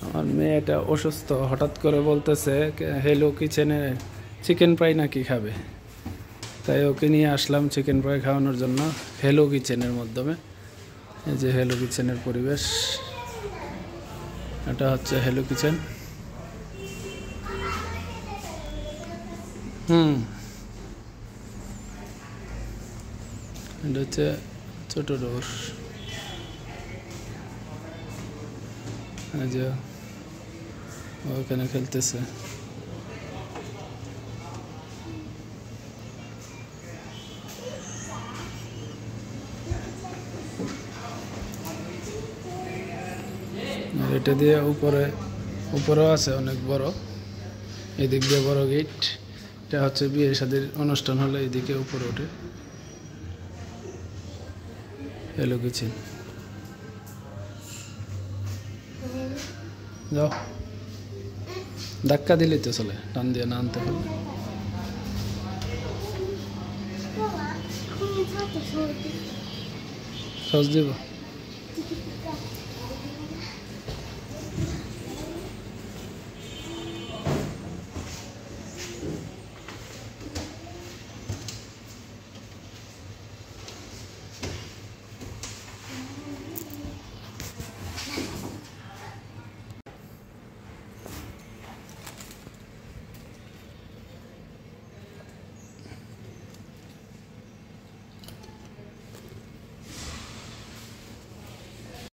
আমার মেয়েটা অসুস্থ, হঠাৎ করে বলতেছে হেলো কিচেনে চিকেন ফ্রাই নাকি খাবে, তাই ওকে নিয়ে আসলাম চিকেন ফ্রাই খাওয়ানোর জন্য হেলো কিচেনের মাধ্যমে। এই যে হেলো কিচেনের পরিবেশ, এটা হচ্ছে হেলো কিচেন। এটা হচ্ছে ছোট ডোর। এই যে ওখানে খেলতেছে। এটা দিয়ে উপরেও আছে অনেক বড়, এদিক দিয়ে বড় গেট। এটা হচ্ছে বিয়ে শাদীর অনুষ্ঠান হলে এদিকে উপরে ওঠে। হেলো কিচেন, যাও, ধাক্কা দিলেই তো চলে, টান দিয়ে না আনতে পারলে। সস দিব।